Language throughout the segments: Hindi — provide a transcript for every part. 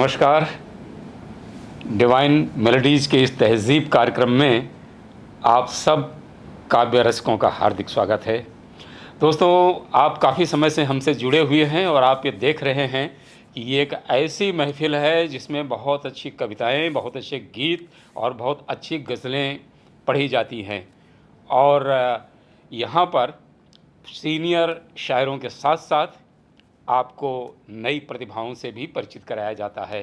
नमस्कार। डिवाइन मेलोडीज़ के इस तहज़ीब कार्यक्रम में आप सब काव्य रसिकों का हार्दिक स्वागत है। दोस्तों, आप काफ़ी समय से हमसे जुड़े हुए हैं और आप ये देख रहे हैं कि ये एक ऐसी महफ़िल है जिसमें बहुत अच्छी कविताएं, बहुत अच्छे गीत और बहुत अच्छी गज़लें पढ़ी जाती हैं। और यहाँ पर सीनियर शायरों के साथ साथ आपको नई प्रतिभाओं से भी परिचित कराया जाता है।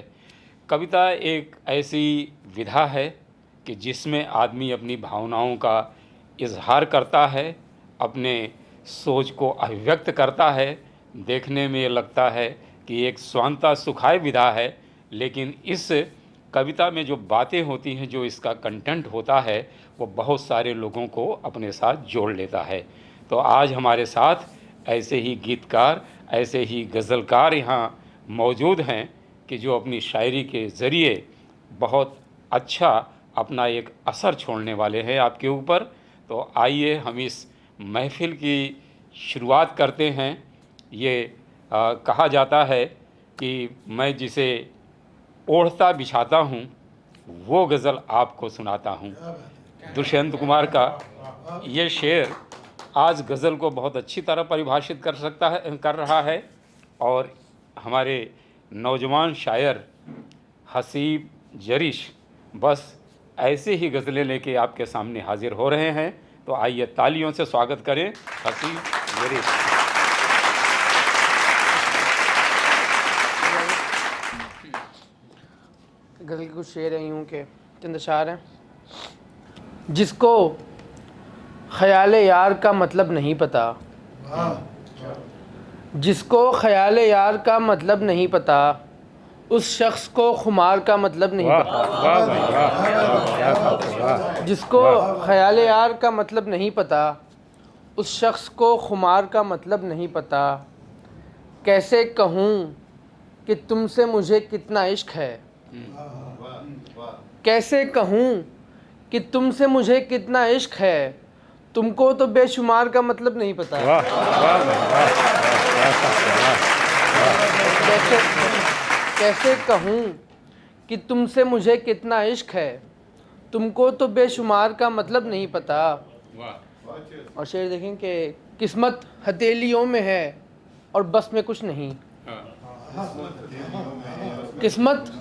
कविता एक ऐसी विधा है कि जिसमें आदमी अपनी भावनाओं का इजहार करता है, अपने सोच को अभिव्यक्त करता है। देखने में ये लगता है कि एक स्वांता सुखाय विधा है, लेकिन इस कविता में जो बातें होती हैं, जो इसका कंटेंट होता है, वो बहुत सारे लोगों को अपने साथ जोड़ लेता है। तो आज हमारे साथ ऐसे ही गीतकार, ऐसे ही गज़लकार यहाँ मौजूद हैं कि जो अपनी शायरी के ज़रिए बहुत अच्छा अपना एक असर छोड़ने वाले हैं आपके ऊपर। तो आइए हम इस महफ़िल की शुरुआत करते हैं। ये कहा जाता है कि मैं जिसे ओढ़ता बिछाता हूँ, वो गज़ल आपको सुनाता हूँ। दुष्यंत कुमार का ये शेर आज गज़ल को बहुत अच्छी तरह परिभाषित कर रहा है। और हमारे नौजवान शायर हसीब जरिश बस ऐसे ही गज़लें लेके आपके सामने हाजिर हो रहे हैं। तो आइए तालियों से स्वागत करें हसीब जरिश। गज़ल के कुछ शेर हैं यूँ के, चंद अशार हैं। जिसको ख़याल यार का मतलब नहीं पता, जिसको ख़याल यार का मतलब नहीं पता, उस शख्स को खुमार का मतलब नहीं पता। जिसको ख़याल यार का मतलब नहीं पता, उस शख्स को खुमार का मतलब नहीं पता। कैसे कहूँ कि तुमसे मुझे कितना इश्क है, कैसे कहूँ कि तुमसे मुझे कितना इश्क है, तुमको तो बेशुमार का मतलब नहीं पता। कैसे कहूँ कि तुमसे मुझे कितना इश्क है, तुमको तो बेशुमार का मतलब नहीं पता। और शेर देखें कि किस्मत हथेलियों में है और बस में कुछ नहीं। किस्मत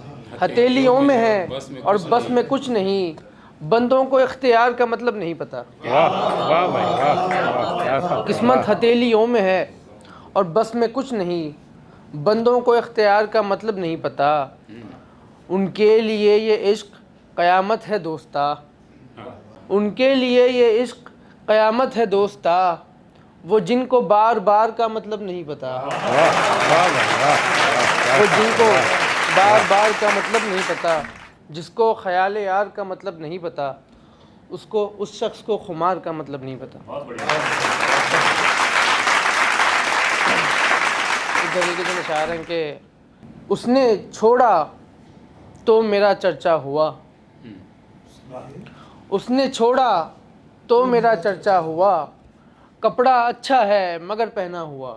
हथेलियों में है और बस में कुछ नहीं, बंदों को इख्तियार का मतलब नहीं पता। किस्मत हथेलियों में है और बस में कुछ नहीं, बंदों को इख्तियार का मतलब नहीं पता। उनके लिए ये इश्क क़यामत है दोस्ता, उनके लिए ये इश्क क़यामत है दोस्ता, वो जिनको बार बार का मतलब नहीं पता। वो जिनको बार बार का मतलब नहीं पता, जिसको ख़याल यार का मतलब नहीं पता, उसको उस शख्स को खुमार का मतलब नहीं पता। इस तरीके से इशारा है कि उसने छोड़ा तो मेरा चर्चा हुआ, उसने छोड़ा तो मेरा चर्चा हुआ, कपड़ा अच्छा है मगर पहना हुआ।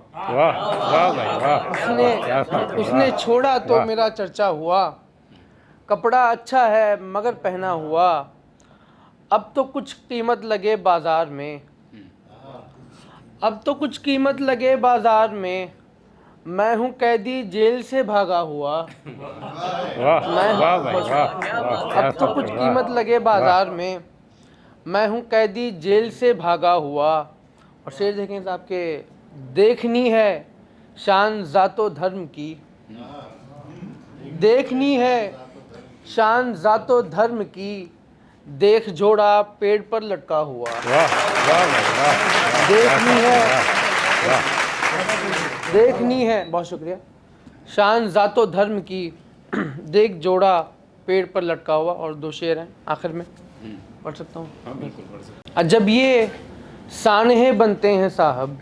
उसने छोड़ा तो मेरा चर्चा हुआ, कपड़ा अच्छा है मगर पहना हुआ। अब तो कुछ कीमत लगे बाज़ार में, अब तो कुछ कीमत लगे बाज़ार में, मैं हूँ कैदी जेल से भागा हुआ। अब तो कुछ कीमत लगे बाज़ार में, मैं हूँ कैदी जेल से भागा हुआ। और शेर देखें साहब के देखनी है शान ज़ातो धर्म की, देखनी है शान ज़ातो धर्म की, देख जोड़ा पेड़ पर लटका हुआ। देखनी है, बहुत शुक्रिया, शान ज़ातो धर्म की, देख जोड़ा पेड़ पर लटका हुआ। और दो शेर हैं आखिर में, पढ़ सकता हूँ। अजब ये सानहे बनते हैं साहब,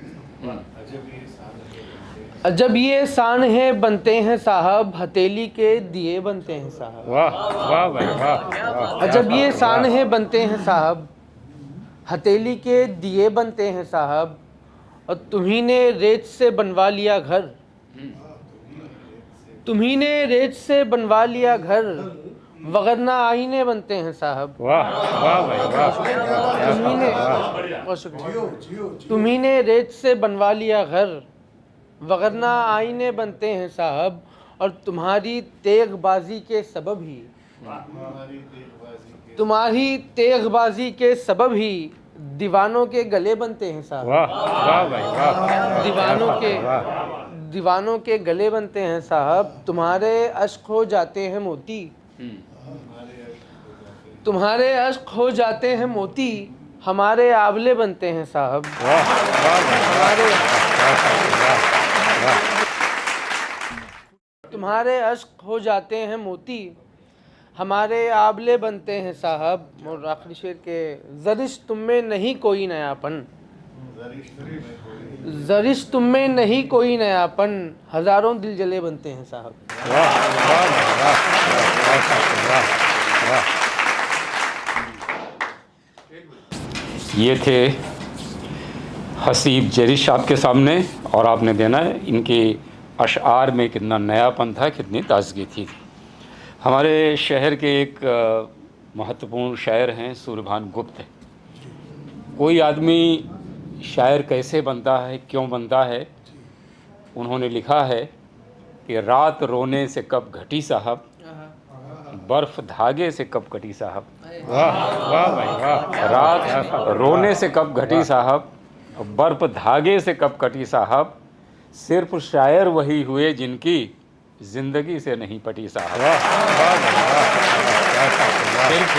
अजब ये सानहे बनते हैं साहब, हथेली के दिए बनते हैं साहब। अजब ये सानहे बनते हैं साहब, हथेली के दिए बनते हैं साहब, और तुम्ही ने रेत से बनवा लिया घर, तुम्ही ने रेत से बनवा लिया घर, वगरना आईने बनते हैं साहब। वाह वाह भाई वाह। तुम्ही ने बहुत शुक्रिया। तुम्ही ने रेत से बनवा लिया घर, वगरना आईने बनते हैं साहब। और तुम्हारी तेगबाजी के सबब ही, तुम्हारी तेगबाजी के सबब ही दीवानों के गले बनते हैं साहब। वाह वाह भाई वाह। दीवानों के गले बनते हैं साहब। तुम्हारे अश्क हो जाते हैं मोती, तुम्हारे अश्क हो जाते हैं मोती, हमारे आंवले बनते हैं साहब। तुम्हारे अश्क हो जाते हैं मोती, हमारे आंवले बनते हैं साहब। और आखिरी शेर के, ज़रिश तुम में नहीं कोई नयापन, ज़रिश तुम में नहीं कोई नयापन, हज़ारों दिल जले बनते हैं साहब। ये थे हसीब जरिश आपके सामने, और आपने देना है इनके अशआर में कितना नयापन था, कितनी ताजगी थी। हमारे शहर के एक महत्वपूर्ण शायर हैं सूर्यभान गुप्त। कोई आदमी शायर कैसे बनता है, क्यों बनता है, उन्होंने लिखा है कि रात रोने से कब घटी साहब, बर्फ़ धागे से कब कटी साहब। वाह वाह भाई वाह। रात रोने से कब घटी साहब, बर्फ़ धागे से कब कटी साहब, सिर्फ शायर वही हुए जिनकी ज़िंदगी से नहीं पटी साहब। सिर्फ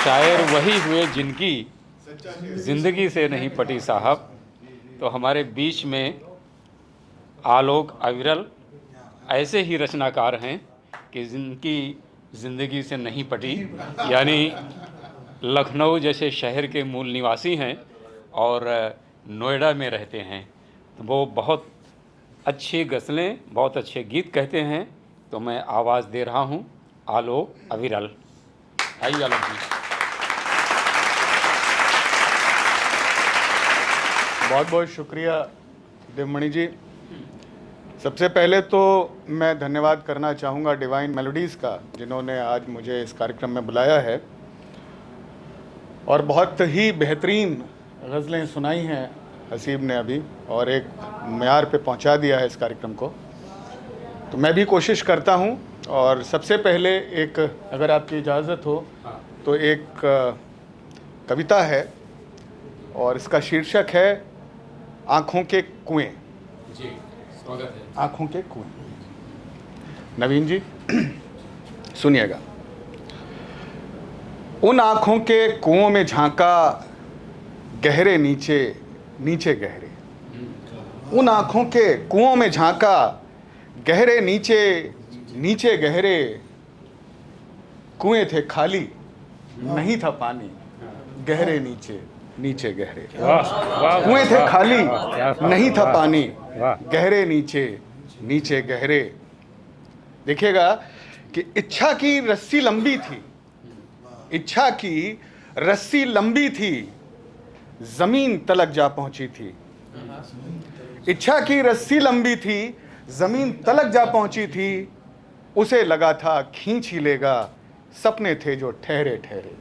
शायर वही हुए जिनकी ज़िंदगी से नहीं पटी साहब। तो हमारे बीच में आलोक अविरल ऐसे ही रचनाकार हैं कि जिनकी ज़िंदगी से नहीं पटी, यानी लखनऊ जैसे शहर के मूल निवासी हैं और नोएडा में रहते हैं। तो वो बहुत अच्छी गज़लें, बहुत अच्छे गीत कहते हैं। तो मैं आवाज़ दे रहा हूँ आलोक अविरल। आइए आलोक जी। बहुत बहुत शुक्रिया देवमणि जी। सबसे पहले तो मैं धन्यवाद करना चाहूँगा डिवाइन मेलोडीज़ का, जिन्होंने आज मुझे इस कार्यक्रम में बुलाया है और बहुत ही बेहतरीन गज़लें सुनाई हैं हसीब ने अभी, और एक मेयार पे पहुंचा दिया है इस कार्यक्रम को। तो मैं भी कोशिश करता हूं, और सबसे पहले एक, अगर आपकी इजाज़त हो तो एक कविता है और इसका शीर्षक है आँखों के कुएं। जी स्वागत है। आँखों के कुएं। नवीन जी सुनिएगा। उन आँखों के कुओं में झांका, गहरे नीचे नीचे गहरे। उन आँखों के कुओं में झांका, गहरे नीचे नीचे गहरे। कुएं थे खाली, नहीं था पानी, गहरे नीचे नीचे गहरे। कुएं थे खाली, नहीं था पानी, गहरे नीचे नीचे गहरे। देखिएगा कि इच्छा की रस्सी लंबी थी, इच्छा की रस्सी लंबी थी, जमीन तलक जा पहुंची थी। इच्छा की रस्सी लंबी थी, जमीन तलक जा पहुंची थी। उसे लगा था खींच ही लेगा, सपने थे जो ठहरे ठहरे।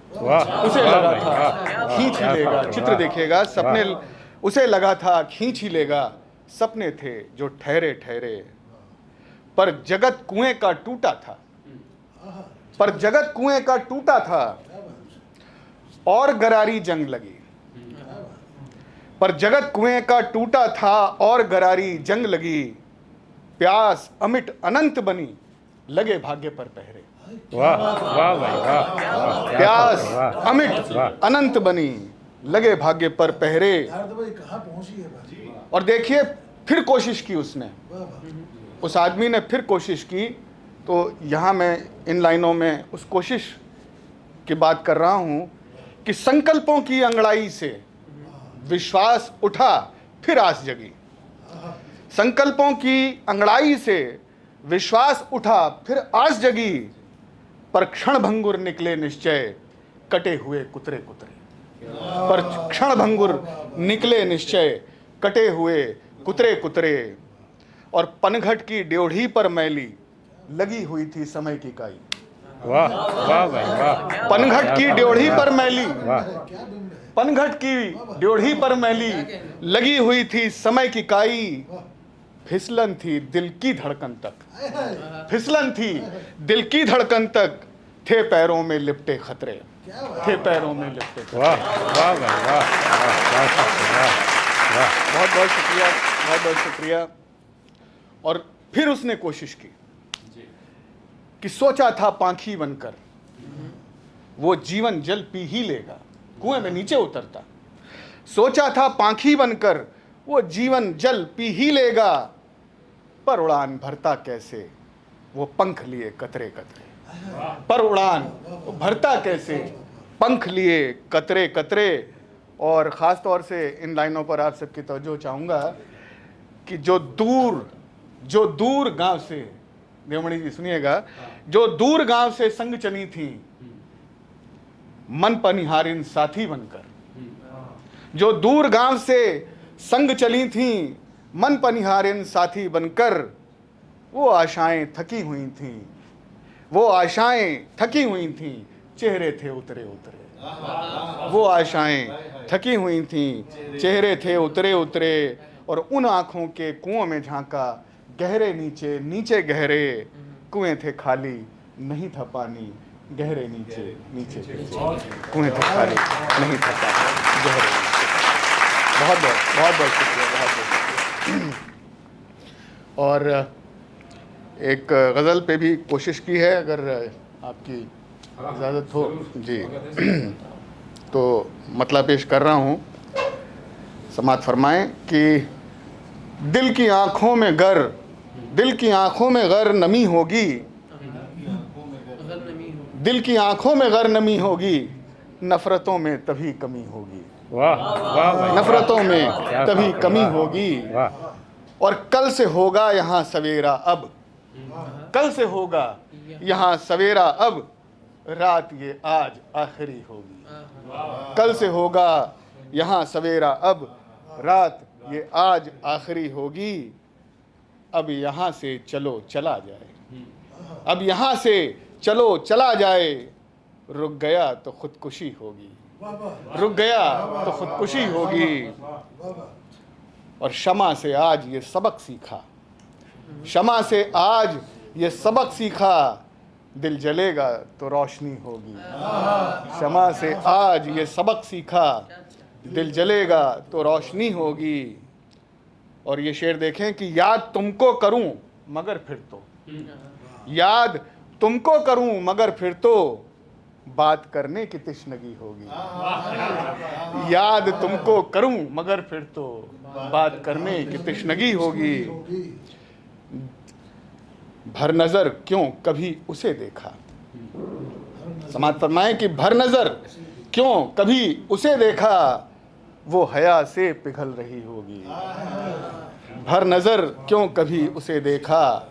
उसे लगा था खींच ही लेगा। चित्र देखिएगा, सपने उसे लगा था खींच ही लेगा, सपने थे जो ठहरे ठहरे। पर जगत कुएं का टूटा था, पर जगत कुएं का टूटा था, और गरारी जंग लगी। पर जगत कुएं का टूटा था और गरारी जंग लगी। प्यास अमिट अनंत बनी, लगे भाग्य पर पहरे। वाह वाह भाई वाह। प्यास अमिट अनंत बनी, लगे भाग्य पर पहरे। और देखिए फिर कोशिश की उसने, उस आदमी ने फिर कोशिश की। तो यहाँ मैं इन लाइनों में उस कोशिश की बात कर रहा हूँ कि संकल्पों की अंगड़ाई से विश्वास उठा, फिर आस जगी। संकल्पों की अंगड़ाई से विश्वास उठा, फिर आस जगी। पर क्षण भंगुर निकले निश्चय, कटे हुए कुतरे कुतरे। पर क्षण भंगुर निकले निश्चय, कटे हुए कुतरे कुतरे। और पनघट की ड्योढ़ी पर मैली, लगी हुई थी समय की काई। वाह वाह भाई वाह। पनघट की ड्योढ़ी पर मैली, वाह पनघट की ड्योढ़ी पर मैली लगी हुई थी समय की काई। फिसलन थी दिल की धड़कन तक, फिसलन थी दिल की धड़कन तक, थे पैरों में लिपटे खतरे, थे पैरों में लिपटे खतरे। वाह वाह भाई वाह वाह वाह। बहुत बहुत शुक्रिया, बहुत बहुत शुक्रिया। और फिर उसने कोशिश की कि सोचा था पांखी बनकर वो जीवन जल पी ही लेगा, कुएं में नीचे उतरता। सोचा था पांखी बनकर वो जीवन जल पी ही लेगा, पर उड़ान भरता कैसे वो पंख लिए कतरे कतरे। पर उड़ान भरता कैसे पंख लिए कतरे कतरे। और ख़ास तौर से इन लाइनों पर आप सबकी तवज्जो चाहूँगा कि जो दूर गांव से, देवमणि जी सुनिएगा, जो दूर गांव से संग चली थी मन पनिहारिन साथी बनकर, जो दूर गांव से संग चली थी मन पनिहारिन साथी बनकर, वो आशाएं थकी हुई थीं, वो आशाएं थकी हुई थीं, चेहरे थे उतरे उतरे। वो आशाएं थकी हुई थीं, चेहरे थे उतरे उतरे। और उन आँखों के कुओं में झांका, गहरे नीचे नीचे गहरे, कुएं थे खाली नहीं था पानी, गहरे नीचे नीचे कुएं थे खाली नहीं था पानी, गहरे नीचे। बहुत बहुत बहुत बहुत शुक्रिया, बहुत बहुत शुक्रिया। और एक गज़ल पे भी कोशिश की है, अगर आपकी इजाज़त हो जी तो मतलब पेश कर रहा हूँ। समात फरमाएं कि दिल की आँखों में गर, दिल की आँखों में गर नमी होगी, दिल की आँखों में गर नमी होगी, नफ़रतों में तभी कमी होगी। वाह वाह भाई, नफ़रतों में तभी कमी होगी। वाह। और कल से होगा यहाँ सवेरा अब, कल से होगा यहाँ सवेरा अब, रात ये आज आखिरी होगी। कल से होगा यहाँ सवेरा अब, रात ये आज आखिरी होगी। अब यहाँ से चलो चला जाए, अब यहाँ से चलो चला जाए, रुक गया तो खुदकुशी होगी, रुक गया तो खुदकुशी होगी। और शमा से आज ये सबक सीखा, शमा से आज ये सबक सीखा, दिल जलेगा तो रोशनी होगी। शमा से आज ये सबक सीखा, दिल जलेगा तो रोशनी होगी। और ये शेर देखें कि याद तुमको करूं मगर फिर तो, याद तुमको करूं मगर फिर तो, बात करने की तिश्नगी होगी। याद तुमको करूं मगर फिर तो, बात करने की तिश्नगी होगी। भर नजर क्यों कभी उसे देखा, समात फरमाएं कि भर नजर क्यों कभी उसे देखा, वो हया से पिघल रही होगी। भर नजर क्यों कभी उसे देखा,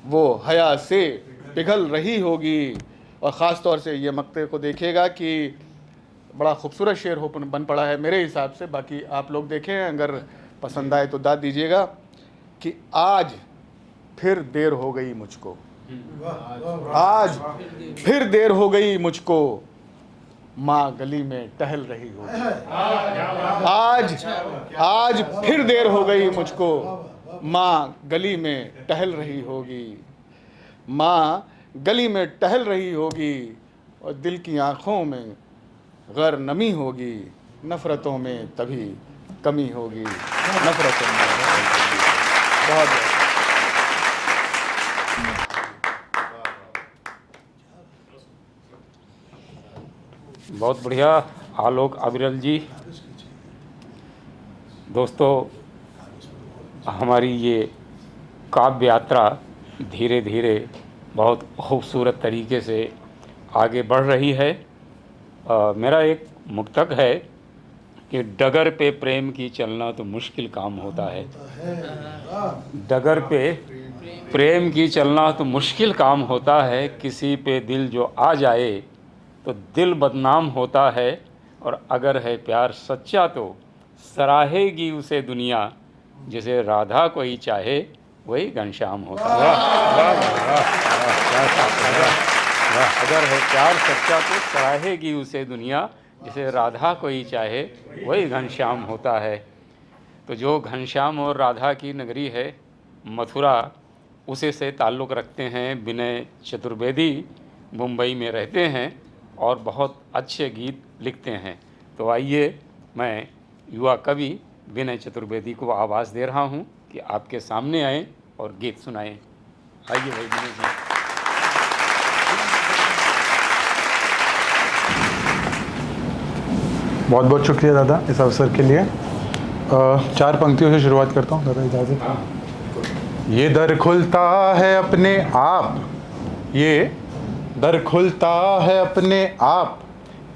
वो हया से पिघल रही होगी। और ख़ास तौर से ये मक्ते को देखिएगा कि बड़ा खूबसूरत शेर हो बन पड़ा है मेरे हिसाब से। बाकी आप लोग देखें, अगर पसंद आए तो दाद दीजिएगा कि आज फिर देर हो गई मुझको, आज फिर देर हो गई मुझको, माँ गली में टहल रही होगी। आज फिर देर हो गई मुझको, माँ गली में टहल रही होगी। माँ गली में टहल रही होगी, और दिल की आँखों में गर नमी होगी, नफ़रतों में तभी कमी होगी, नफ़रतों में कमी होगी। बहुत बहुत बढ़िया आलोक अविरल जी। दोस्तों, हमारी ये काव्य यात्रा धीरे धीरे बहुत खूबसूरत तरीके से आगे बढ़ रही है। मेरा एक मुक्तक है कि डगर पे प्रेम की चलना तो मुश्किल काम होता है। डगर पे प्रेम की चलना तो मुश्किल काम होता है, किसी पे दिल जो आ जाए तो दिल बदनाम होता है। और अगर है प्यार सच्चा तो सराहेगी उसे दुनिया, जिसे राधा कोई चाहे वही घनश्याम होता है। अगर है प्यार सच्चा तो सराहेगी उसे दुनिया, जिसे राधा कोई चाहे वही घनश्याम होता है। तो जो घनश्याम और राधा की नगरी है मथुरा, उसे से ताल्लुक़ रखते हैं विनय चतुर्वेदी। मुंबई में रहते हैं और बहुत अच्छे गीत लिखते हैं। तो आइए मैं युवा कवि विनय चतुर्वेदी को आवाज़ दे रहा हूं कि आपके सामने आएँ और गीत सुनाएं। आइए भाई विनय जी। बहुत बहुत शुक्रिया दादा इस अवसर के लिए। 4 पंक्तियों से शुरुआत करता हूँ दादा, इजाज़त। ये दर खुलता है अपने आप, ये दर खुलता है अपने आप।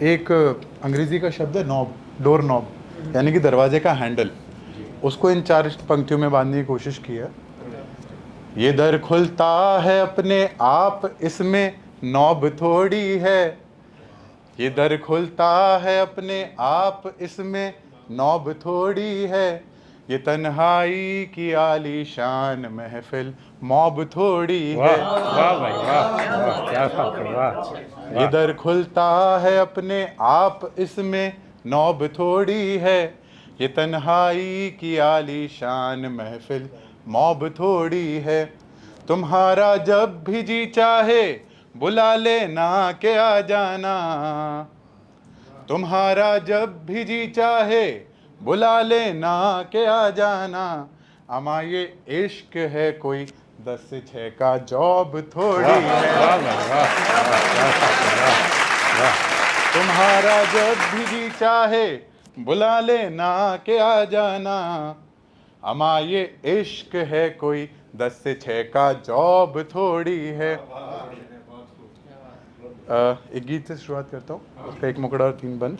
एक अंग्रेज़ी का शब्द है नॉब, डोर नॉब, यानी कि दरवाजे का हैंडल। उसको इन 4 पंक्तियों में बांधने की कोशिश की है। ये दर खुलता है अपने आप, इसमें नॉब थोड़ी है। ये दर खुलता है अपने आप, इसमें नौब थोड़ी है। ये तन्हाई की आलीशान महफिल मौब थोड़ी है। वाह भाई वाह, क्या बात है, वाह। ये दर खुलता है अपने आप, इसमें नौब थोड़ी है। ये तन्हाई की आलीशान महफिल मौब थोड़ी है। तुम्हारा जब भी जी चाहे बुला लेना के आ जाना। तुम्हारा जब भी जी चाहे बुला लेना के आ जाना। अमा ये इश्क है कोई 10 से 6 का जॉब थोड़ी है। तुम्हारा जब भी जी चाहे बुला लेना के आ जाना। अमा ये इश्क है कोई 10 से 6 का जॉब थोड़ी है। एक गीत से शुरुआत करता हूँ, उसका 1 मुकड़ा और 3 बंद।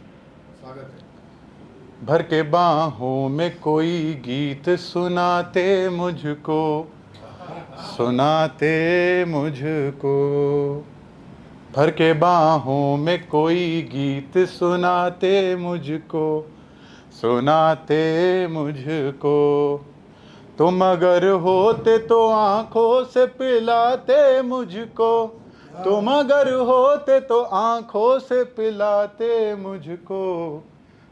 भर के बाहों में कोई गीत सुनाते मुझको, सुनाते मुझको। भर के बाहों में कोई गीत सुनाते मुझको, सुनाते मुझको। तुम अगर होते तो आंखों से पिलाते मुझको। तुम अगर होते तो आंखों से पिलाते मुझको।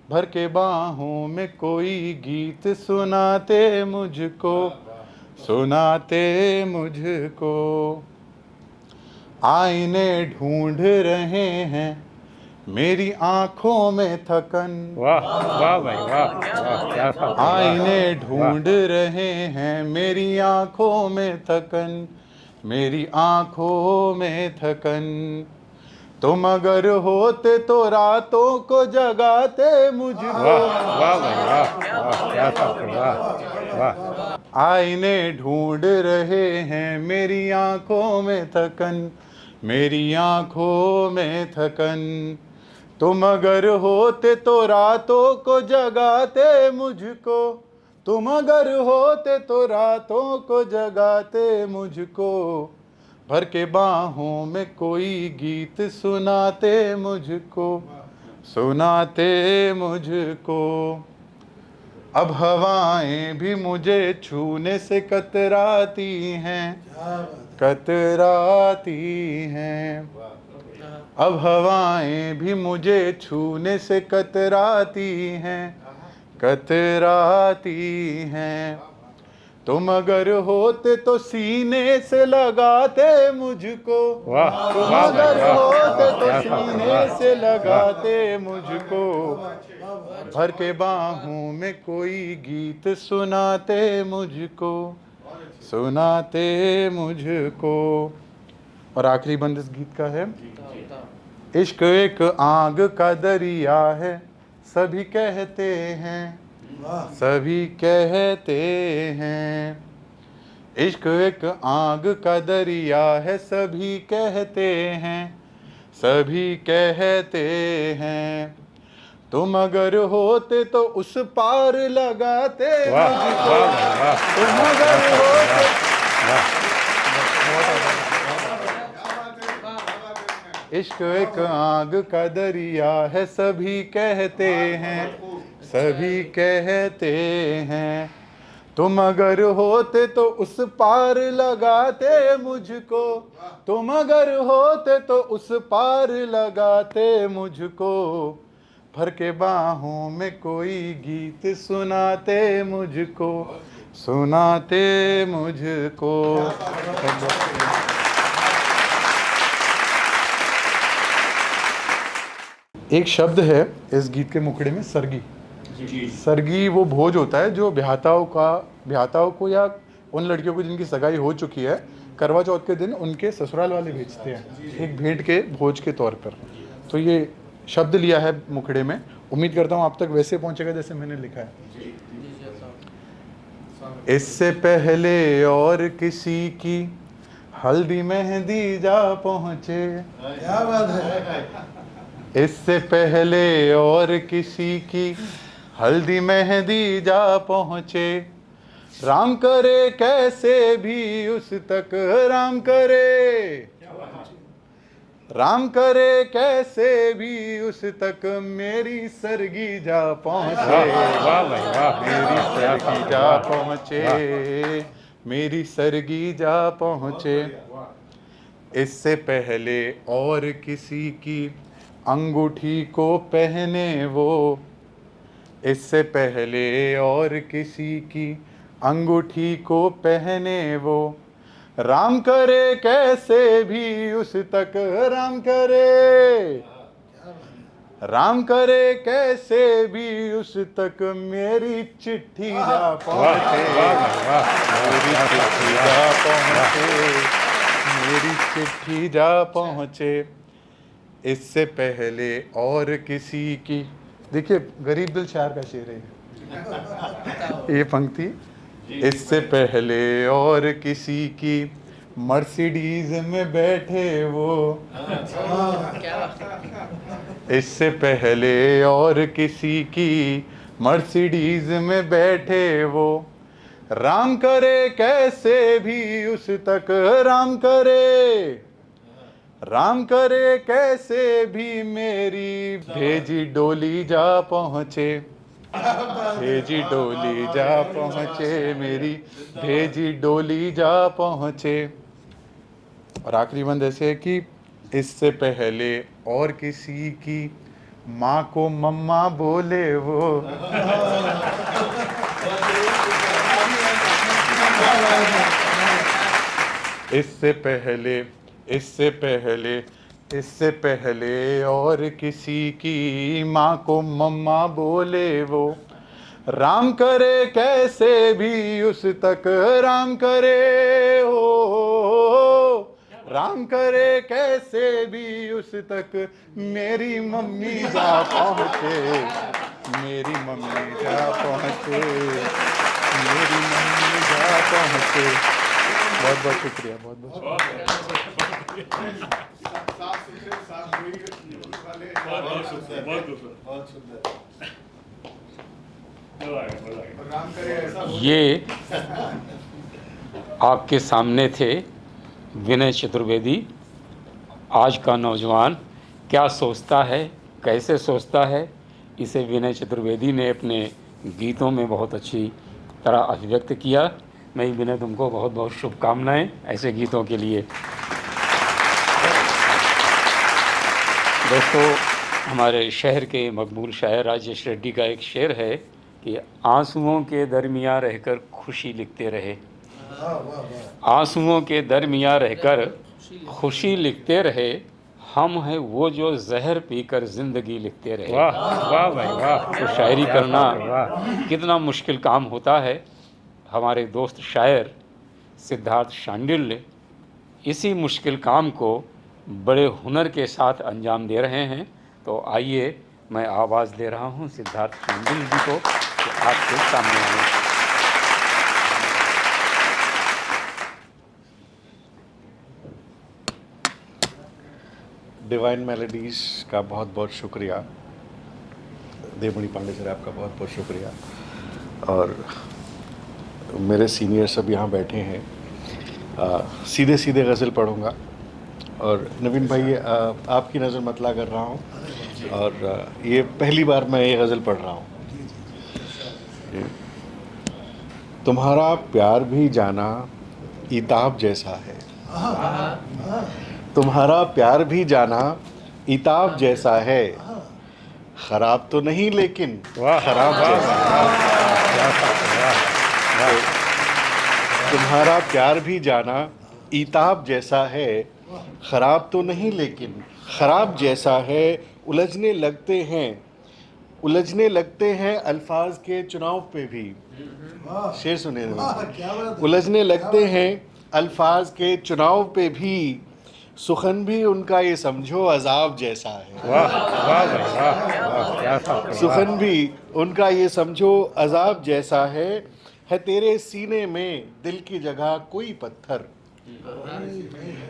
भर के बाहों में कोई गीत सुनाते मुझको, सुनाते मुझको। आईने ढूंढ रहे हैं मेरी आंखों में थकन। वाह वाह भाई वाह, क्या बात है। आईने ढूंढ रहे हैं मेरी आंखों में थकन, मेरी आंखों में थकन। तुम अगर होते तो रातों को जगाते मुझको। वाह भाई वाह, क्या बात है, वाह वाह। आईने ढूंढ रहे हैं मेरी आंखों में थकन, मेरी आंखों में थकन। तुम अगर होते तो रातों को जगाते मुझको। तुम अगर होते तो रातों को जगाते मुझको। भर के बाहों में कोई गीत सुनाते मुझको, सुनाते मुझको। अब हवाएं भी मुझे छूने से कतराती हैं, कतराती हैं। अब हवाएं भी मुझे छूने से कतराती हैं, कतराती हैं। तुम अगर होते तो सीने से लगाते मुझको। तुम अगर होते तो सीने से लगाते मुझको। भर के बाहों में कोई गीत सुनाते मुझको, सुनाते मुझको। और आखिरी बंद इस गीत का है। इश्क एक आग का दरिया है, सभी कहते हैं, सभी कहते हैं। इश्क एक आग का दरिया है, सभी कहते हैं, सभी कहते हैं। तुम अगर होते तो उस पार लगाते मुझको। तुम अगर होते। इश्क एक आग का दरिया है, सभी कहते हैं, सभी कहते हैं। तुम अगर होते तो उस पार लगाते मुझको, तुम अगर होते तो उस पार लगाते मुझको, भर के बाहों में कोई गीत सुनाते मुझको, सुनाते मुझको। एक शब्द है इस गीत के मुखड़े में, सरगी। सरगी वो भोज होता है जो ब्याहताओं को या उन लड़कियों को जिनकी सगाई हो चुकी है, करवा चौथ के दिन उनके ससुराल वाले भेजते हैं एक भेंट के भोज के तौर पर। तो ये शब्द लिया है मुखड़े में, उम्मीद करता हूँ आप तक वैसे पहुंचेगा जैसे मैंने लिखा है। इससे पहले और किसी की हल्दी मेहंदी जा पहुंचे, क्या बात है। इससे पहले और किसी की हल्दी मेहंदी जा पहुंचे, राम करे कैसे भी उस तक राम करे, राम करे कैसे भी उस तक मेरी सरगी जा पहुंचे, मेरी सरगी जा पहुंचे, मेरी सरगी जा पहुंचे। इससे पहले और किसी की अंगूठी को पहने वो, इससे पहले और किसी की अंगूठी को पहने वो, राम करे कैसे भी उस तक राम करे, राम करे कैसे भी उस तक मेरी चिट्ठी जा पहुंचे, मेरी चिट्ठी जा पहुंचे, मेरी चिट्ठी जा पहुंचे। इससे पहले और किसी की, देखिए गरीब दिल शायर का शेर है ये पंक्ति। इससे पहले और किसी की मर्सिडीज में बैठे वो, इससे पहले और किसी की मर्सिडीज में बैठे वो, राम करे कैसे भी उस तक राम करे, राम करे कैसे भी मेरी भेजी डोली जा पहुँचे, भेजी डोली जा पहुँचे, मेरी भेजी डोली जा पहुँचे। और आखिरी बंद ऐसे है कि इससे पहले और किसी की माँ को मम्मा बोले वो, इससे पहले, इससे पहले, इससे पहले और किसी की माँ को मम्मा बोले वो, राम करे कैसे भी उस तक राम करे हो, राम करे कैसे भी उस तक मेरी मम्मी जा पहुँचे, मेरी मम्मी जा पहुँचे, मेरी मम्मी जा पहुँचे। बहुत बहुत शुक्रिया, बहुत बहुत ये आपके सामने थे विनय चतुर्वेदी। आज का नौजवान क्या सोचता है, कैसे सोचता है, इसे विनय चतुर्वेदी ने अपने गीतों में बहुत अच्छी तरह अभिव्यक्त किया। मैं विनय तुमको बहुत बहुत शुभकामनाएं ऐसे गीतों के लिए। दोस्तों, हमारे शहर के मकबूल शायर राजेश रेड्डी का एक शेर है कि आंसुओं के दरमियाँ रहकर खुशी लिखते रहे, आंसुओं के दरमियाँ रहकर खुशी लिखते रहे, हम हैं वो जो जहर पीकर ज़िंदगी लिखते रहे। वाह वाह भाई वाह। तो शायरी करना कितना मुश्किल काम होता है। हमारे दोस्त शायर सिद्धार्थ शांडिल्य इसी मुश्किल काम को बड़े हुनर के साथ अंजाम दे रहे हैं। तो आइए मैं आवाज़ दे रहा हूं सिद्धार्थ शांडिल्य जी को कि आपके सामने आए। डिवाइन मेलोडीज़ का बहुत बहुत शुक्रिया। देवमणि पांडे सर आपका बहुत बहुत शुक्रिया। और मेरे सीनियर सब यहाँ बैठे हैं। सीधे सीधे गज़ल पढ़ूँगा और नवीन भाई आपकी नज़र मतला कर रहा हूँ और ये पहली बार मैं ये गज़ल पढ़ रहा हूँ। तुम्हारा प्यार भी जाना इताब जैसा है। तुम्हारा प्यार भी जाना इताब जैसा है। खराब तो नहीं लेकिन खराब जैसा है। तुम्हारा प्यार भी जाना इताब जैसा है। खराब तो नहीं लेकिन खराब जैसा है। उलझने लगते हैं अल्फाज के चुनाव पे भी। शेर सुने उलझने लगते हैं अल्फाज के चुनाव पे भी। सुखन भी उनका ये समझो अजाब जैसा है। सुखन भी उनका ये समझो अजाब जैसा है तेरे सीने में दिल की जगह कोई पत्थर।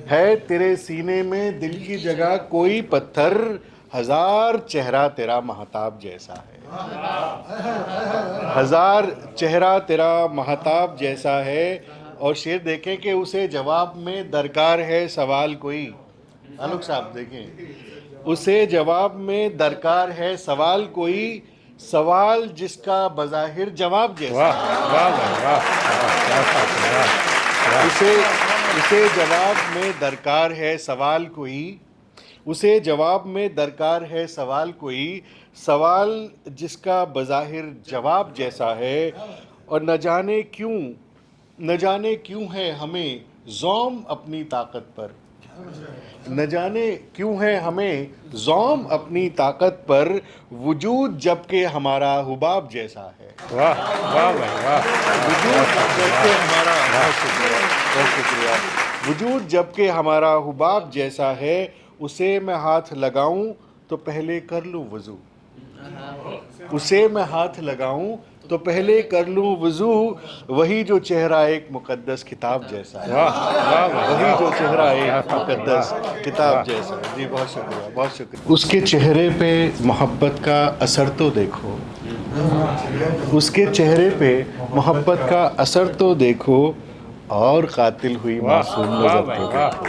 है तेरे सीने में दिल की जगह कोई पत्थर। हजार चेहरा तेरा महताब जैसा है। हजार चेहरा तेरा महताब जैसा है। और शेर देखें कि उसे जवाब में दरकार है सवाल कोई। आलोक साहब देखें, उसे जवाब में दरकार है सवाल कोई। सवाल जिसका बज़ाहिर जवाब जैसा उसे जवाब में दरकार है सवाल कोई। उसे जवाब में दरकार है सवाल कोई। सवाल जिसका बज़ाहिर जवाब जैसा है। और न जाने क्यों है हमें ज़ौम अपनी ताकत पर। न जाने क्यों है हमें ज़ौम अपनी ताकत पर। वजूद जबकि हमारा हुबाब जैसा है। वजूद जबकि हमारा बहुत शुक्रिया। वजूद जबकि हमारा हुबाब जैसा है। उसे मैं हाथ लगाऊं तो पहले कर लूं वज़ू। उसे मैं हाथ लगाऊं तो पहले कर लूं वज़ू। वही जो चेहरा एक मुक़द्दस किताब जैसा है। वही जो चेहरा एक मुक़द्दस किताब जैसा है। जी बहुत शुक्रिया, बहुत शुक्रिया। उसके चेहरे पे मोहब्बत का असर तो देखो। उसके चेहरे पे मोहब्बत का असर तो देखो। और कातिल हुई मासूम नज़र तो देखो।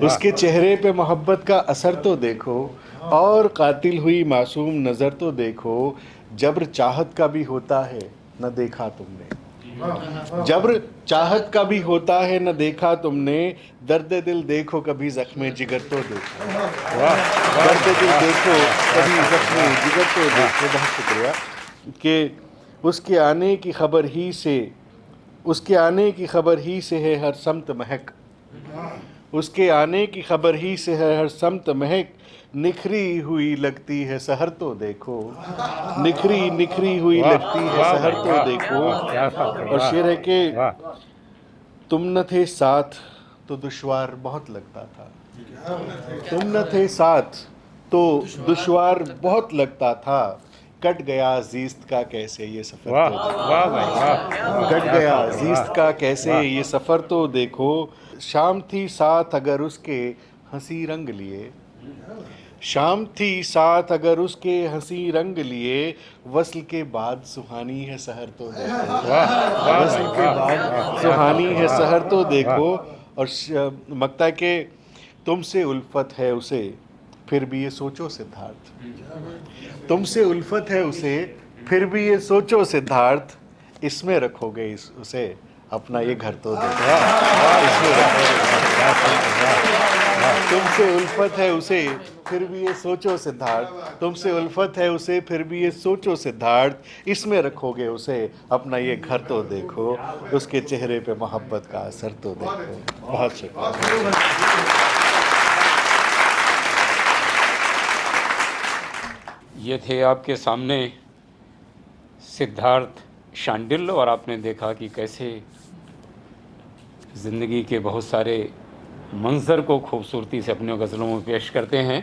उसके चेहरे पे मोहब्बत का असर तो देखो। और कातिल हुई मासूम नज़र तो देखो। जब्र चाहत का भी होता है न देखा तुमने। जब्र चाहत का भी होता है न देखा तुमने। दर्द दिल देखो कभी ज़ख्मे जिगर तो देखो। दर्द दिल देखो कभी ज़ख्मे जिगर तो देखो। बहुत शुक्रिया। कि उसके आने की खबर ही से है हर समत महक। उसके आने की खबर ही से है हर समत महक। निखरी हुई लगती है सहर तो देखो। निखरी हुई लगती है सहर तो देखो। और शेर है कि तुम न थे साथ तो दुश्वार बहुत लगता था। तुम न थे साथ तो दुश्वार बहुत लगता था। कट गया ज़ीस्त का कैसे ये सफ़र तो देखो। कट गया ज़ीस्त का कैसे ये सफ़र तो देखो। शाम थी साथ अगर उसके हंसी रंग लिए। शाम थी साथ अगर उसके हंसी रंग लिए। वस्ल के बाद सुहानी है सहर तो देखो। वस्ल के बाद सुहानी है सहर तो देखो। और मकता के तुमसे उल्फत है उसे फिर भी ये सोचो सिद्धार्थ। तुमसे उल्फत है उसे फिर भी ये सोचो सिद्धार्थ। इसमें रखोगे उसे अपना ये घर तो देखो। तुमसे उल्फत है उसे फिर भी ये सोचो सिद्धार्थ। तुमसे उल्फत है उसे फिर भी ये सोचो सिद्धार्थ। इसमें रखोगे उसे अपना ये घर तो देखो। उसके चेहरे पे मोहब्बत का असर तो देखो। बहुत शुक्रिया। ये थे आपके सामने सिद्धार्थ शांडिल्य। और आपने देखा कि कैसे ज़िंदगी के बहुत सारे मंज़र को खूबसूरती से अपने गज़लों में पेश करते हैं।